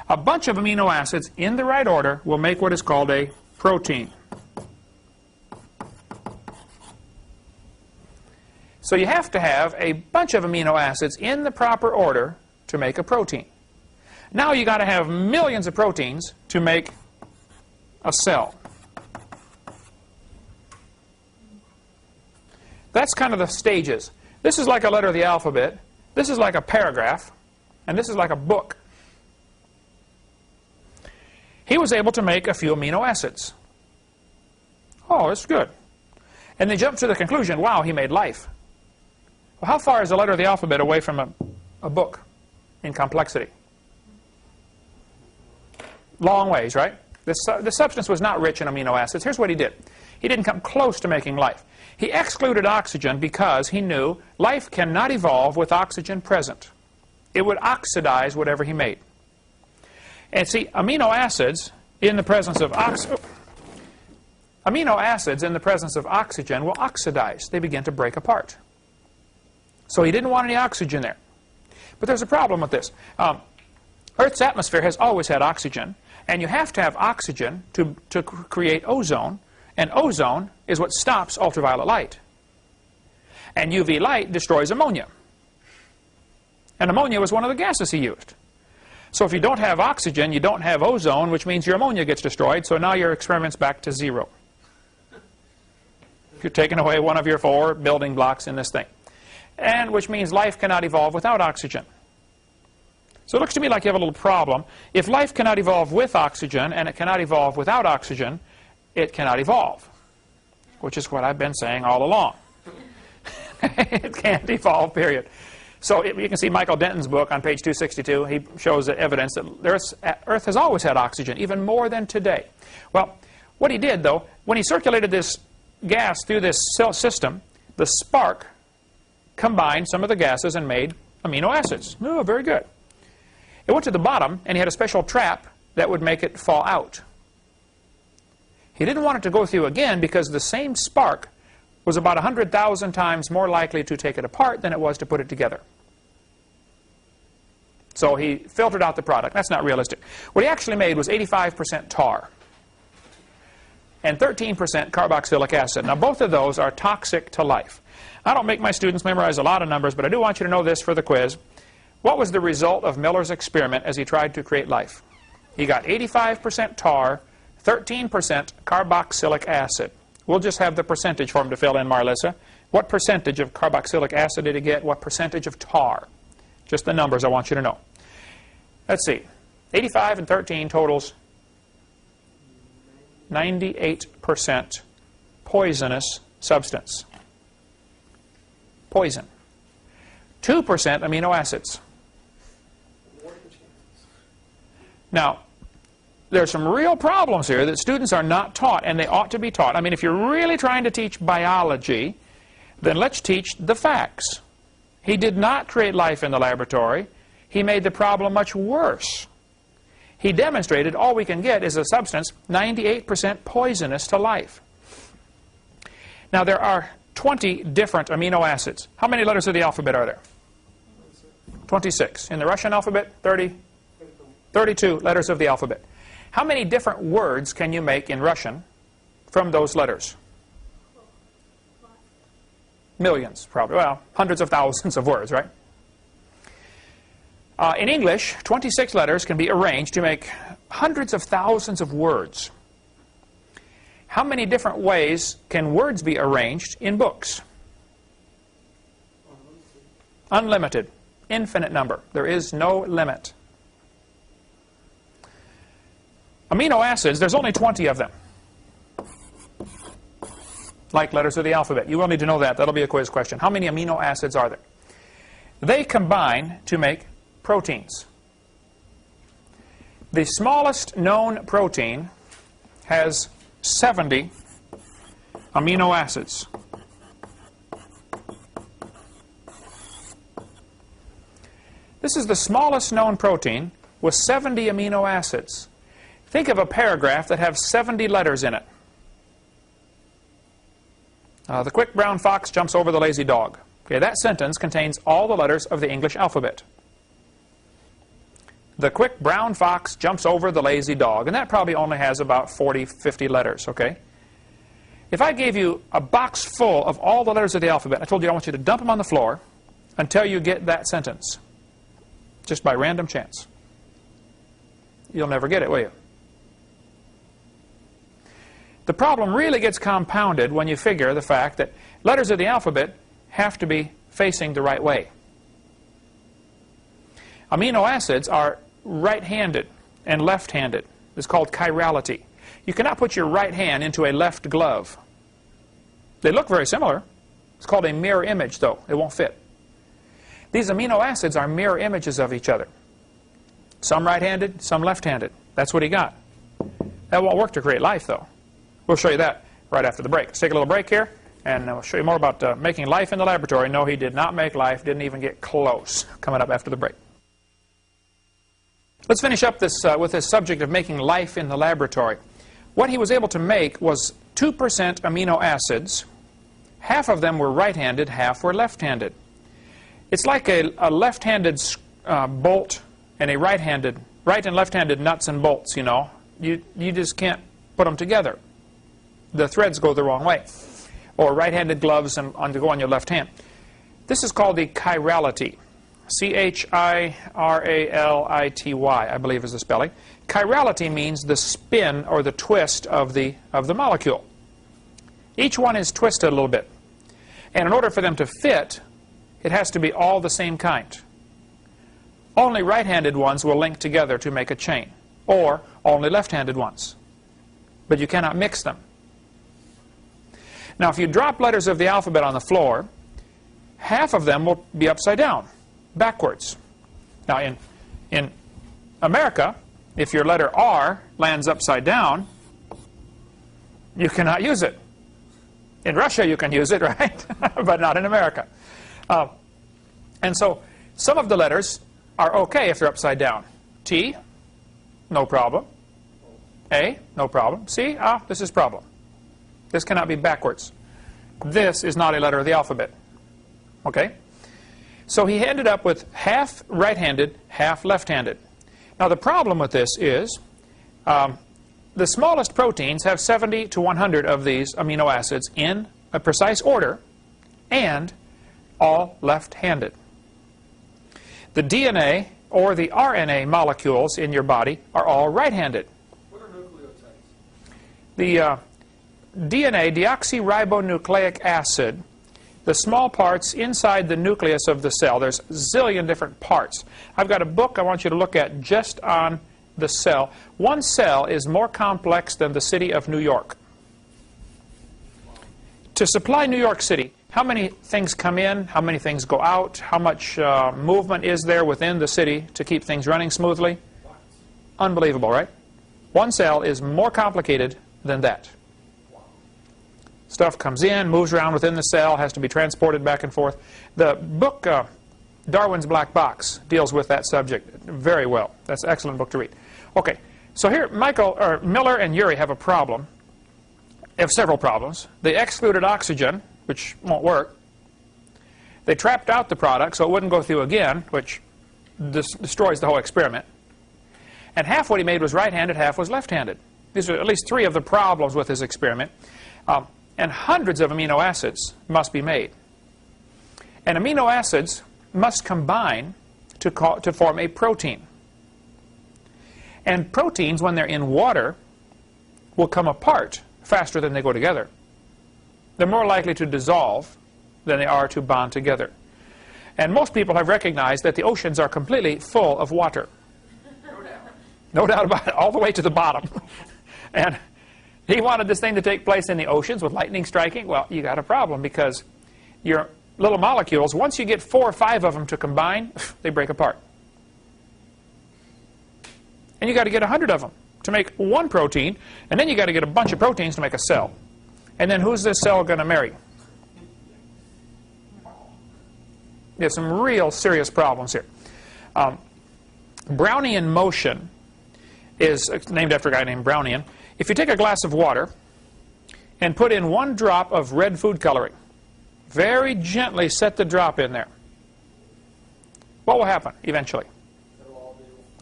A bunch of amino acids in the right order will make what is called a protein. So you have to have a bunch of amino acids in the proper order to make a protein. Now you got to have millions of proteins to make a cell. That's kind of the stages. This is like a letter of the alphabet. This is like a paragraph. And this is like a book. He was able to make a few amino acids. Oh, that's good. And they jumped to the conclusion, wow, he made life. Well, how far is a letter of the alphabet away from a book in complexity? Long ways, right? The substance was not rich in amino acids. Here's what he did. He didn't come close to making life. He excluded oxygen because he knew life cannot evolve with oxygen present. It would oxidize whatever he made. And see, amino acids in the presence of amino acids in the presence of oxygen will oxidize. They begin to break apart. So he didn't want any oxygen there. But there's a problem with this. Earth's atmosphere has always had oxygen, and you have to have oxygen to create ozone, and ozone is what stops ultraviolet light. And UV light destroys ammonia. And ammonia was one of the gases he used. So if you don't have oxygen, you don't have ozone, which means your ammonia gets destroyed, so now your experiment's back to zero. You're taking away one of your 4 building blocks in this thing. And which means life cannot evolve without oxygen. So it looks to me like you have a little problem. If life cannot evolve with oxygen, and it cannot evolve without oxygen, it cannot evolve. Which is what I've been saying all along. It can't evolve, period. So you can see Michael Denton's book on page 262. He shows the evidence that Earth has always had oxygen, even more than today. Well, what he did, though, when he circulated this gas through this cell system, the spark combined some of the gases and made amino acids. Oh, very good. It went to the bottom, and he had a special trap that would make it fall out. He didn't want it to go through again because the same spark was about 100,000 times more likely to take it apart than it was to put it together. So he filtered out the product. That's not realistic. What he actually made was 85% tar and 13% carboxylic acid. Now, both of those are toxic to life. I don't make my students memorize a lot of numbers, but I do want you to know this for the quiz. What was the result of Miller's experiment as he tried to create life? He got 85% tar, 13% carboxylic acid. We'll just have the percentage for him to fill in, Marlissa. What percentage of carboxylic acid did he get? What percentage of tar? Just the numbers I want you to know. Let's see. 85 and 13 totals 98% poisonous substance. Poison. 2% amino acids. Now, there's some real problems here that students are not taught, and they ought to be taught. I mean, if you're really trying to teach biology, then let's teach the facts. He did not create life in the laboratory. He made the problem much worse. He demonstrated all we can get is a substance 98% poisonous to life. Now, there are 20 different amino acids. How many letters of the alphabet are there? 26. In the Russian alphabet, 32 letters of the alphabet. How many different words can you make in Russian from those letters? Millions, probably. Well, hundreds of thousands of words, right? In English, 26 letters can be arranged to make hundreds of thousands of words. How many different ways can words be arranged in books? Unlimited. Infinite number. There is no limit. Amino acids, there's only 20 of them. Like letters of the alphabet. You will need to know that. That'll be a quiz question. How many amino acids are there? They combine to make proteins. The smallest known protein has 70 amino acids. This is the smallest known protein with 70 amino acids. Think of a paragraph that has 70 letters in it. The quick brown fox jumps over the lazy dog. Okay, that sentence contains all the letters of the English alphabet. The quick brown fox jumps over the lazy dog. And that probably only has about 40, 50 letters, okay? If I gave you a box full of all the letters of the alphabet, I told you I want you to dump them on the floor until you get that sentence. Just by random chance. You'll never get it, will you? The problem really gets compounded when you figure the fact that letters of the alphabet have to be facing the right way. Amino acids are right-handed and left-handed. It's called chirality. You cannot put your right hand into a left glove. They look very similar. It's called a mirror image, though. It won't fit. These amino acids are mirror images of each other. Some right-handed, some left-handed. That's what he got. That won't work to create life, though. We'll show you that right after the break. Let's take a little break here, and we'll show you more about making life in the laboratory. No, he did not make life, didn't even get close. Coming up after the break. Let's finish up this with this subject of making life in the laboratory. What he was able to make was 2% amino acids. Half of them were right-handed, half were left-handed. It's like a left-handed bolt and a right and left-handed nuts and bolts, you know. You just can't put them together. The threads go the wrong way. Or right-handed gloves and go on your left hand. This is called the chirality. C-H-I-R-A-L-I-T-Y, I believe is the spelling. Chirality means the spin or the twist of the molecule. Each one is twisted a little bit. And in order for them to fit, it has to be all the same kind. Only right-handed ones will link together to make a chain, or only left-handed ones. But you cannot mix them. Now, if you drop letters of the alphabet on the floor, half of them will be upside down, backwards. Now, in America, if your letter R lands upside down, you cannot use it. In Russia, you can use it, right? But not in America. And so, some of the letters are okay if they're upside down. T, no problem. A, no problem. C, this is problem. This cannot be backwards. This is not a letter of the alphabet. Okay? So he ended up with half right-handed, half left-handed. Now the problem with this is the smallest proteins have 70 to 100 of these amino acids in a precise order and all left-handed. The DNA or the RNA molecules in your body are all right-handed. What are nucleotides? The DNA, deoxyribonucleic acid, the small parts inside the nucleus of the cell. There's a zillion different parts. I've got a book I want you to look at just on the cell. One cell is more complex than the city of New York. To supply New York City, how many things come in, how many things go out, how much movement is there within the city to keep things running smoothly? Unbelievable, right? One cell is more complicated than that. Stuff comes in, moves around within the cell, has to be transported back and forth. The book, Darwin's Black Box, deals with that subject very well. That's an excellent book to read. Okay, so here Miller and Urey have a problem. They have several problems. They excluded oxygen, which won't work. They trapped out the product so it wouldn't go through again, which destroys the whole experiment. And half what he made was right-handed, half was left-handed. These are at least 3 of the problems with his experiment. And hundreds of amino acids must be made. And amino acids must combine to form a protein. And proteins, when they're in water, will come apart faster than they go together. They're more likely to dissolve than they are to bond together. And most people have recognized that the oceans are completely full of water. No doubt about it, all the way to the bottom. And he wanted this thing to take place in the oceans with lightning striking. Well, you got a problem because your little molecules, once you get 4 or 5 of them to combine, they break apart. And you got to get 100 of them to make one protein, and then you got to get a bunch of proteins to make a cell. And then who's this cell going to marry? There's some real serious problems here. Brownian motion is named after a guy named Brownian. If you take a glass of water and put in 1 drop of red food coloring, very gently set the drop in there, what will happen eventually?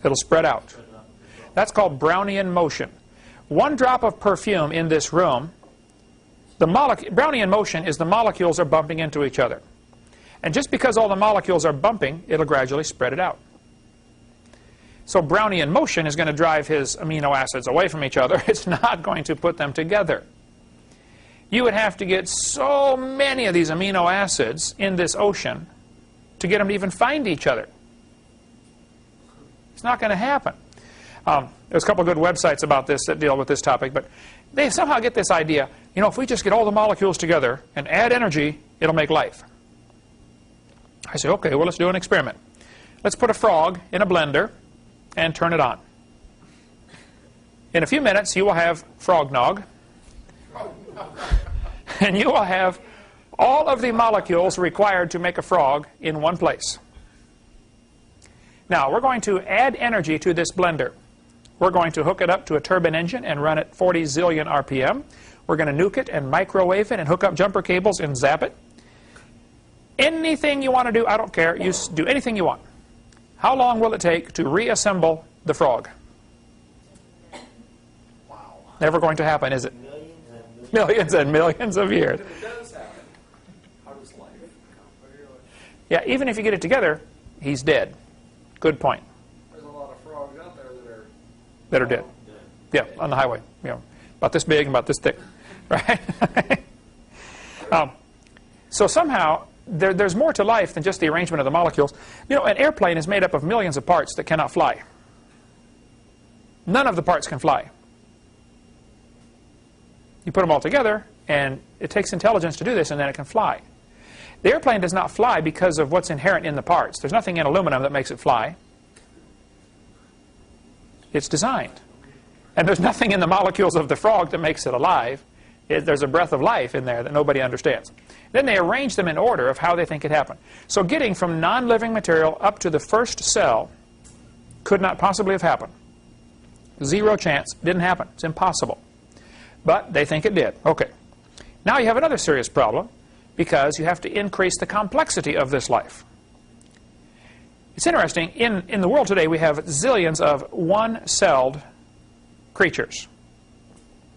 It'll spread out. That's called Brownian motion. 1 drop of perfume in this room, Brownian motion is the molecules are bumping into each other. And just because all the molecules are bumping, it'll gradually spread it out. So Brownian motion is going to drive his amino acids away from each other. It's not going to put them together. You would have to get so many of these amino acids in this ocean to get them to even find each other. It's not going to happen. There's a couple of good websites about this that deal with this topic, but they somehow get this idea, you know, if we just get all the molecules together and add energy, it'll make life. I say, okay, well, let's do an experiment. Let's put a frog in a blender and turn it on. In a few minutes, you will have frog nog, and you will have all of the molecules required to make a frog in one place. Now, we're going to add energy to this blender. We're going to hook it up to a turbine engine and run at 40 zillion RPM. We're going to nuke it and microwave it and hook up jumper cables and zap it. Anything you want to do, I don't care. You do anything you want. How long will it take to reassemble the frog? Wow. Never going to happen, is it? Millions and millions of years. If it does happen, how does life come? Yeah, even if you get it together, he's dead. Good point. There's a lot of frogs out there That are dead. Yeah, on the highway. You know, about this big and about this thick. Right? So somehow, there's more to life than just the arrangement of the molecules. You know, an airplane is made up of millions of parts that cannot fly. None of the parts can fly. You put them all together, and it takes intelligence to do this, and then it can fly. The airplane does not fly because of what's inherent in the parts. There's nothing in aluminum that makes it fly. It's designed. And there's nothing in the molecules of the frog that makes it alive. There's a breath of life in there that nobody understands. Then they arrange them in order of how they think it happened. So getting from non-living material up to the first cell could not possibly have happened. Zero chance. Didn't happen. It's impossible. But they think it did. Okay. Now you have another serious problem because you have to increase the complexity of this life. It's interesting. In the world today, we have zillions of one-celled creatures.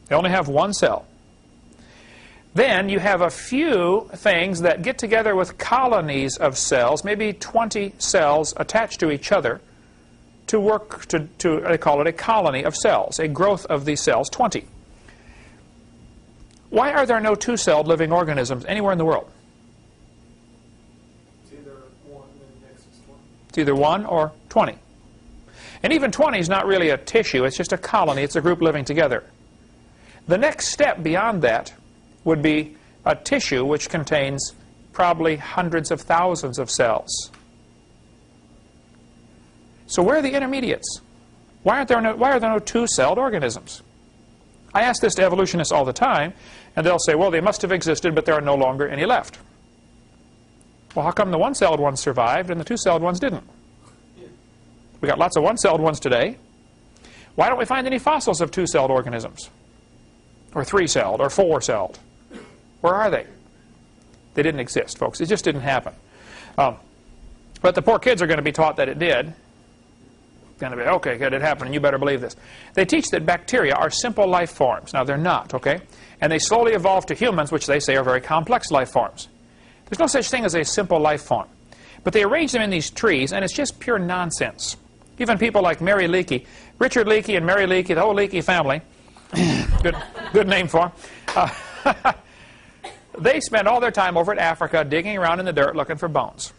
They only have one cell. Then you have a few things that get together with colonies of cells, maybe 20 cells attached to each other, to work to they call it a colony of cells, a growth of these cells, 20. Why are there no two-celled living organisms anywhere in the world? It's either 1 and the next is 20. It's either 1 or 20. And even 20 is not really a tissue, it's just a colony, it's a group living together. The next step beyond that would be a tissue which contains probably hundreds of thousands of cells. So where are the intermediates? Why are there no two-celled organisms? I ask this to evolutionists all the time, and they'll say, well, they must have existed, but there are no longer any left. Well, how come the one-celled ones survived and the two-celled ones didn't? We got lots of one-celled ones today. Why don't we find any fossils of two-celled organisms? Or three-celled, or four-celled? Where are they? They didn't exist, folks. It just didn't happen. But the poor kids are going to be taught that it did. Going to be, okay, good, it happened, and you better believe this. They teach that bacteria are simple life forms. Now, they're not, okay? And they slowly evolve to humans, which they say are very complex life forms. There's no such thing as a simple life form. But they arrange them in these trees, and it's just pure nonsense. Even people like Mary Leakey, Richard Leakey and Mary Leakey, the whole Leakey family, good name for them, they spend all their time over in Africa digging around in the dirt looking for bones.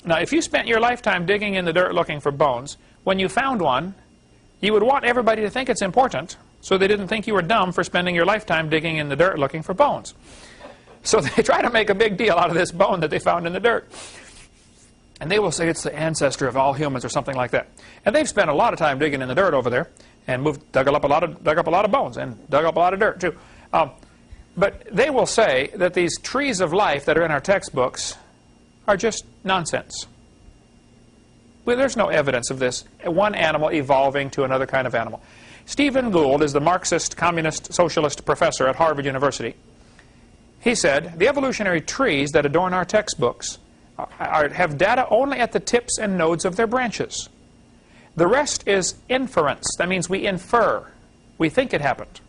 Now, if you spent your lifetime digging in the dirt looking for bones, when you found one, you would want everybody to think it's important, so they didn't think you were dumb for spending your lifetime digging in the dirt looking for bones. So they try to make a big deal out of this bone that they found in the dirt. And they will say it's the ancestor of all humans or something like that. And they've spent a lot of time digging in the dirt over there and dug up a lot of bones and dug up a lot of dirt too. But they will say that these trees of life that are in our textbooks are just nonsense. Well, there's no evidence of this, one animal evolving to another kind of animal. Stephen Gould is the Marxist, communist, socialist professor at Harvard University. He said, the evolutionary trees that adorn our textbooks have data only at the tips and nodes of their branches. The rest is inference. That means we infer. We think it happened.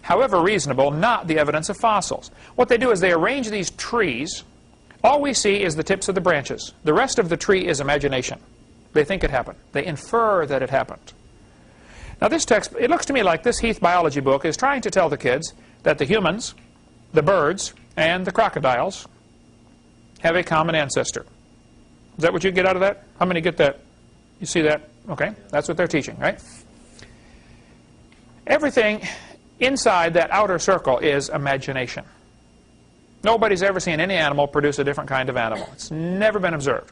However reasonable, not the evidence of fossils. What they do is they arrange these trees. All we see is the tips of the branches. The rest of the tree is imagination. They think it happened. They infer that it happened. Now this text, it looks to me like this Heath biology book is trying to tell the kids that the humans, the birds, and the crocodiles have a common ancestor. Is that what you get out of that? How many get that? You see that? Okay, that's what they're teaching, right? Everything inside that outer circle is imagination. Nobody's ever seen any animal produce a different kind of animal. It's never been observed.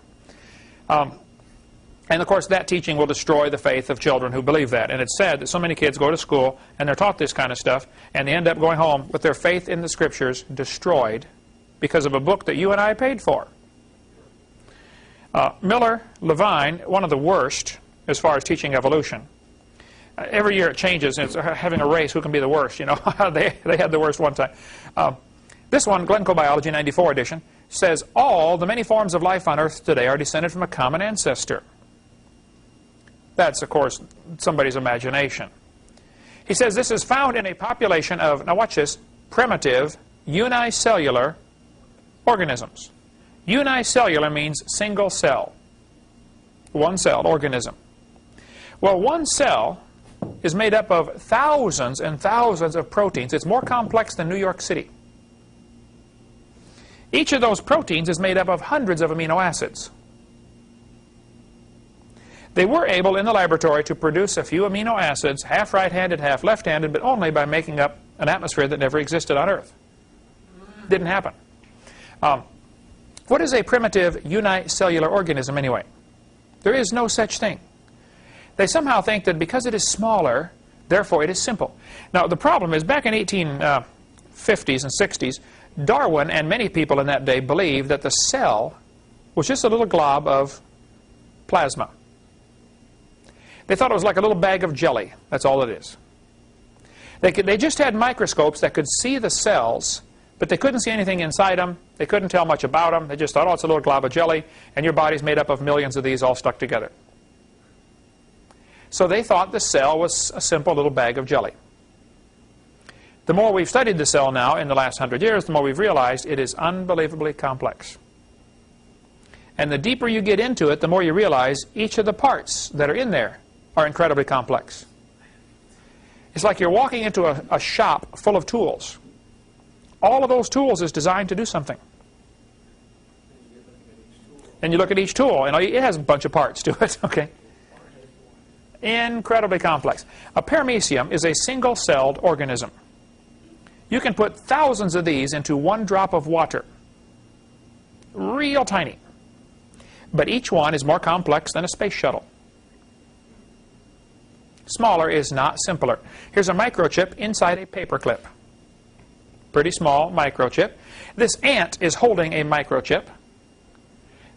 And of course that teaching will destroy the faith of children who believe that. And it's sad that so many kids go to school and they're taught this kind of stuff and they end up going home with their faith in the scriptures destroyed because of a book that you and I paid for. Miller Levine, one of the worst as far as teaching evolution, Every year it changes, and it's having a race who can be the worst. You know, they had the worst one time. This one, Glencoe Biology 94 edition, says all the many forms of life on Earth today are descended from a common ancestor. That's, of course, somebody's imagination. He says this is found in a population of, now watch this, primitive unicellular organisms. Unicellular means single cell, one-celled organism. Well, one cell is made up of thousands and thousands of proteins. It's more complex than New York City. Each of those proteins is made up of hundreds of amino acids. They were able in the laboratory to produce a few amino acids, half right-handed, half left-handed, but only by making up an atmosphere that never existed on Earth. Didn't happen. What is a primitive unicellular organism anyway? There is no such thing. They somehow think that because it is smaller, therefore it is simple. Now the problem is, back in 1850s and 60s, Darwin and many people in that day believed that the cell was just a little glob of plasma. They thought it was like a little bag of jelly. That's all it is. They just had microscopes that could see the cells, but they couldn't see anything inside them. They couldn't tell much about them. They just thought, oh, it's a little glob of jelly, and your body's made up of millions of these all stuck together. So they thought the cell was a simple little bag of jelly. The more we've studied the cell now in the last 100 years, the more we've realized it is unbelievably complex. And the deeper you get into it, the more you realize each of the parts that are in there are incredibly complex. It's like you're walking into a shop full of tools. All of those tools is designed to do something. And you look at each tool, and it has a bunch of parts to it, okay? Incredibly complex. A paramecium is a single-celled organism. You can put thousands of these into one drop of water. Real tiny. But each one is more complex than a space shuttle. Smaller is not simpler. Here's a microchip inside a paperclip. Pretty small microchip. This ant is holding a microchip.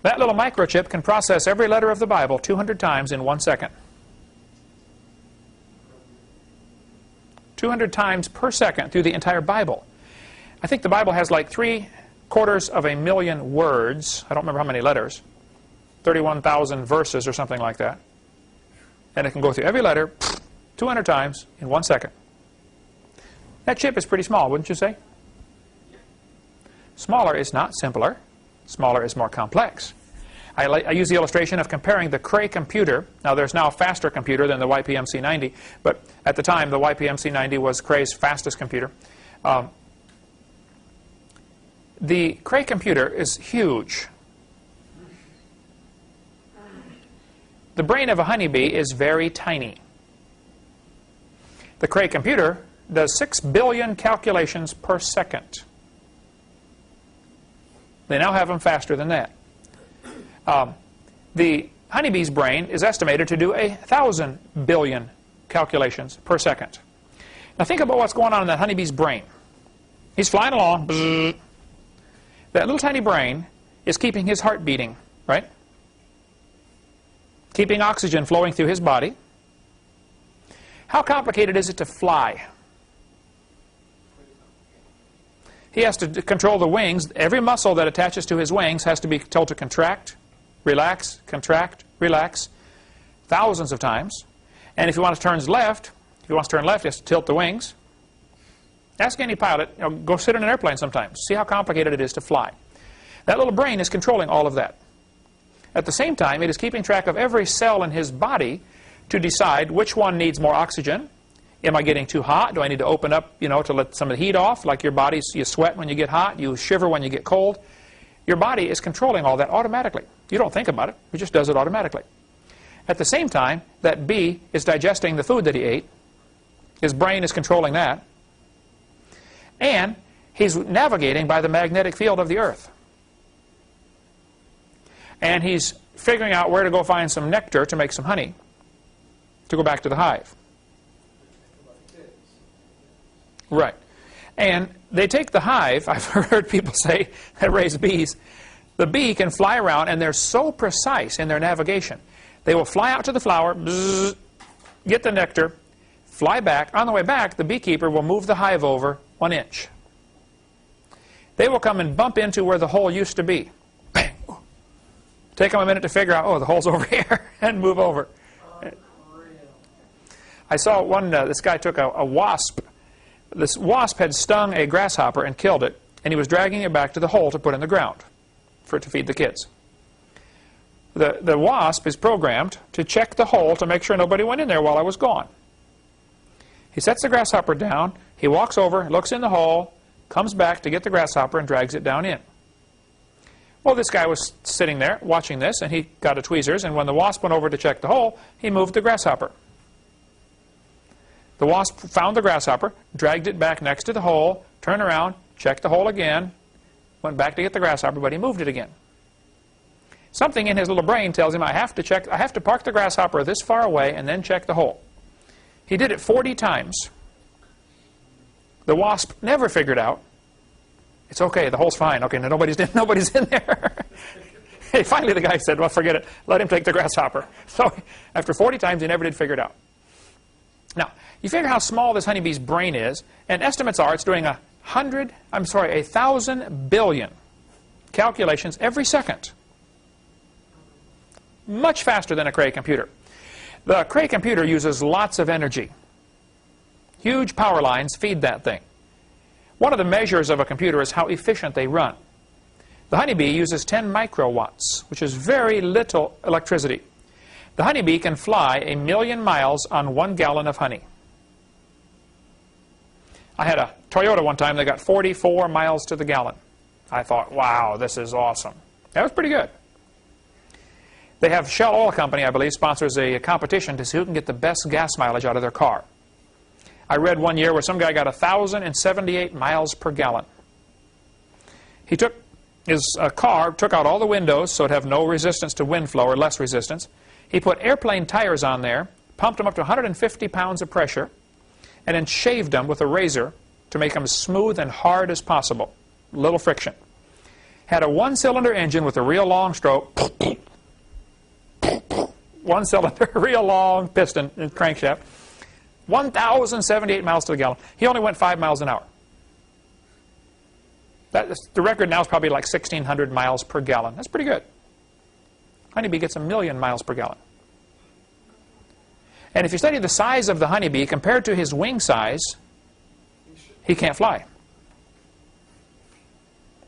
That little microchip can process every letter of the Bible 200 times in 1 second. 200 times per second through the entire Bible. I think the Bible has like 750,000 words. I don't remember how many letters. 31,000 verses or something like that. And it can go through every letter 200 times in 1 second. That chip is pretty small, wouldn't you say? Smaller is not simpler. Smaller is more complex. I use the illustration of comparing the Cray computer. Now, there's now a faster computer than the YPMC 90, but at the time, the YPMC 90 was Cray's fastest computer. The Cray computer is huge. The brain of a honeybee is very tiny. The Cray computer does 6 billion calculations per second. They now have them faster than that. The honeybee's brain is estimated to do 1,000 billion calculations per second. Now think about what's going on in that honeybee's brain. He's flying along. Bzzz. That little tiny brain is keeping his heart beating, right? Keeping oxygen flowing through his body. How complicated is it to fly? He has to control the wings. Every muscle that attaches to his wings has to be told to contract, relax, contract, relax, thousands of times. And if he wants to turn left, he has to tilt the wings. Ask any pilot, go sit in an airplane sometimes. See how complicated it is to fly. That little brain is controlling all of that. At the same time, it is keeping track of every cell in his body to decide which one needs more oxygen. Am I getting too hot? Do I need to open up, to let some of the heat off? Like your body, you sweat when you get hot, you shiver when you get cold. Your body is controlling all that automatically. You don't think about it. It just does it automatically. At the same time, that bee is digesting the food that he ate. His brain is controlling that. And he's navigating by the magnetic field of the Earth. And he's figuring out where to go find some nectar to make some honey to go back to the hive. Right. And they take the hive, I've heard people say that raise bees, the bee can fly around and they're so precise in their navigation. They will fly out to the flower, bzzz, get the nectar, fly back. On the way back, the beekeeper will move the hive over 1 inch. They will come and bump into where the hole used to be. Bang. Take them a minute to figure out, oh, the hole's over here, and move over. I saw one, this guy took a wasp. This wasp had stung a grasshopper and killed it, and he was dragging it back to the hole to put in the ground for it to feed the kids. The wasp is programmed to check the hole to make sure nobody went in there while I was gone. He sets the grasshopper down, he walks over, looks in the hole, comes back to get the grasshopper and drags it down in. Well, this guy was sitting there watching this, and he got a tweezers, and when the wasp went over to check the hole, he moved the grasshopper. The wasp found the grasshopper, dragged it back next to the hole, turned around, checked the hole again, went back to get the grasshopper, but he moved it again. Something in his little brain tells him, I have to park the grasshopper this far away and then check the hole. He did it 40 times. The wasp never figured out, it's okay, the hole's fine. Okay, no, nobody's in there. Hey, finally the guy said, well, forget it. Let him take the grasshopper. So after 40 times, he never did figure it out. Now, you figure how small this honeybee's brain is, and estimates are it's doing 1,000 billion calculations every second. Much faster than a Cray computer. The Cray computer uses lots of energy. Huge power lines feed that thing. One of the measures of a computer is how efficient they run. The honeybee uses 10 microwatts, which is very little electricity. The honeybee can fly 1,000,000 miles on 1 gallon of honey. I had a Toyota one time that got 44 miles to the gallon. I thought, wow, this is awesome. That was pretty good. They have Shell Oil Company, I believe, sponsors a competition to see who can get the best gas mileage out of their car. I read one year where some guy got 1,078 miles per gallon. He took his car, took out all the windows so it'd have no resistance to wind flow or less resistance. He put airplane tires on there, pumped them up to 150 pounds of pressure, and then shaved them with a razor to make them as smooth and hard as possible. Little friction. Had a 1-cylinder engine with a real long stroke. 1-cylinder, real long piston and crankshaft. 1,078 miles to the gallon. He only went 5 miles an hour. The record now is probably like 1,600 miles per gallon. That's pretty good. Honeybee gets 1,000,000 miles per gallon. And if you study the size of the honeybee compared to his wing size, he can't fly.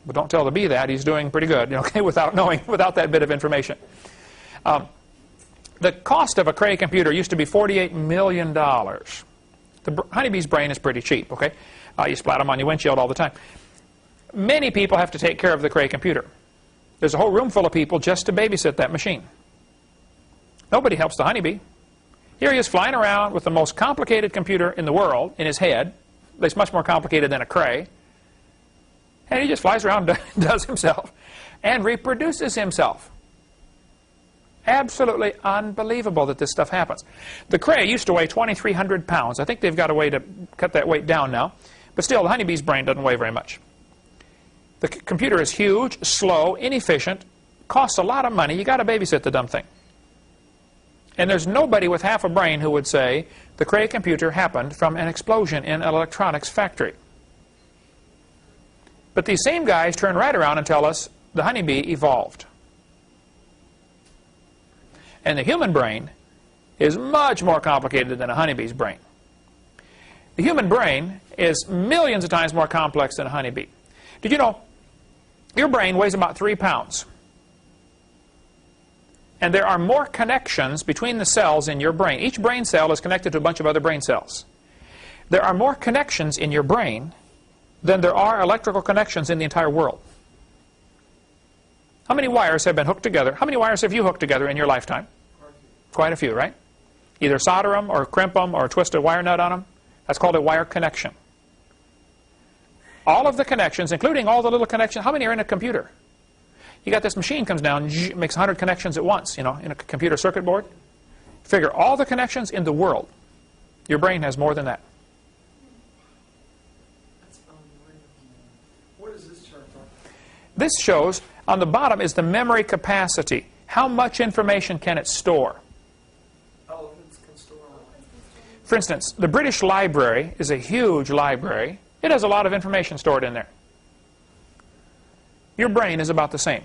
But don't tell the bee that. He's doing pretty good, okay, without that bit of information. The cost of a Cray computer used to be $48 million. The honeybee's brain is pretty cheap, okay? You splat them on your windshield all the time. Many people have to take care of the Cray computer. There's a whole room full of people just to babysit that machine. Nobody helps the honeybee. Here he is flying around with the most complicated computer in the world in his head. It's much more complicated than a Cray. And he just flies around and does himself and reproduces himself. Absolutely unbelievable that this stuff happens. The Cray used to weigh 2,300 pounds. I think they've got a way to cut that weight down now. But still, the honeybee's brain doesn't weigh very much. The computer is huge, slow, inefficient, costs a lot of money. You got to babysit the dumb thing. And there's nobody with half a brain who would say the Cray computer happened from an explosion in an electronics factory. But these same guys turn right around and tell us the honeybee evolved. And the human brain is much more complicated than a honeybee's brain. The human brain is millions of times more complex than a honeybee. Did you know your brain weighs about 3 pounds? And there are more connections between the cells in your brain. Each brain cell is connected to a bunch of other brain cells. There are more connections in your brain than there are electrical connections in the entire world. How many wires have been hooked together? How many wires have you hooked together in your lifetime? Quite a few, right? Either solder them or crimp them or twist a wire nut on them. That's called a wire connection. All of the connections, including all the little connections, how many are in a computer? You got this machine comes down, makes 100 connections at once, in a computer circuit board. Figure all the connections in the world. Your brain has more than that. What is this chart for? This shows, on the bottom is the memory capacity. How much information can it store? Elephants can store a lot. For instance, the British Library is a huge library. It has a lot of information stored in there. Your brain is about the same.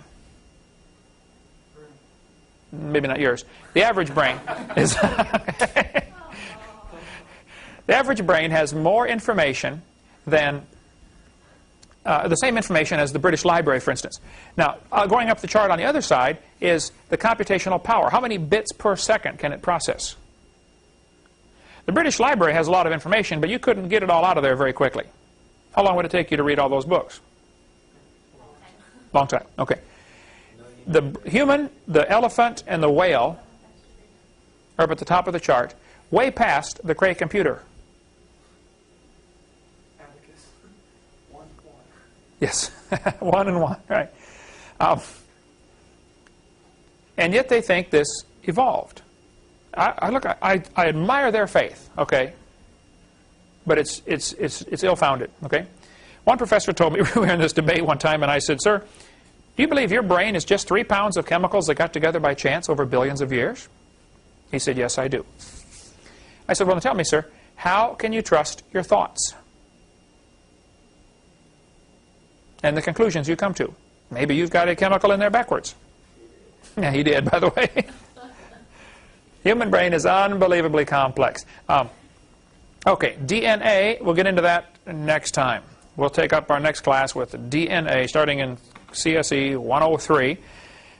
Maybe not yours. The average brain is... The average brain has more information than... the same information as the British Library, for instance. Now, going up the chart on the other side is the computational power. How many bits per second can it process? The British Library has a lot of information, but you couldn't get it all out of there very quickly. How long would it take you to read all those books? Long time. Okay. The human, the elephant, and the whale are up at the top of the chart, way past the Cray computer. Abacus. 1, 1. Yes, 1 and 1, right. And yet they think this evolved. I admire their faith, okay, but it's ill-founded, okay. One professor told me, we were in this debate one time, and I said, "Sir, do you believe your brain is just 3 pounds of chemicals that got together by chance over billions of years?" He said, "Yes, I do." I said, "Well, tell me, sir, how can you trust your thoughts and the conclusions you come to? Maybe you've got a chemical in there backwards." Yeah, he did, by the way. Human brain is unbelievably complex. Okay, DNA, we'll get into that next time. We'll take up our next class with DNA starting in CSE 103.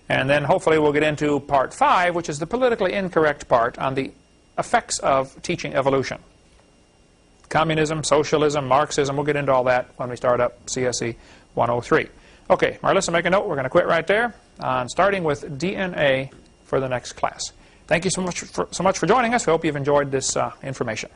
And then hopefully we'll get into part 5, which is the politically incorrect part on the effects of teaching evolution. Communism, socialism, Marxism, we'll get into all that when we start up CSE 103. Okay, Marlissa, make a note. We're going to quit right there on starting with DNA for the next class. Thank you so much for joining us. We hope you've enjoyed this information.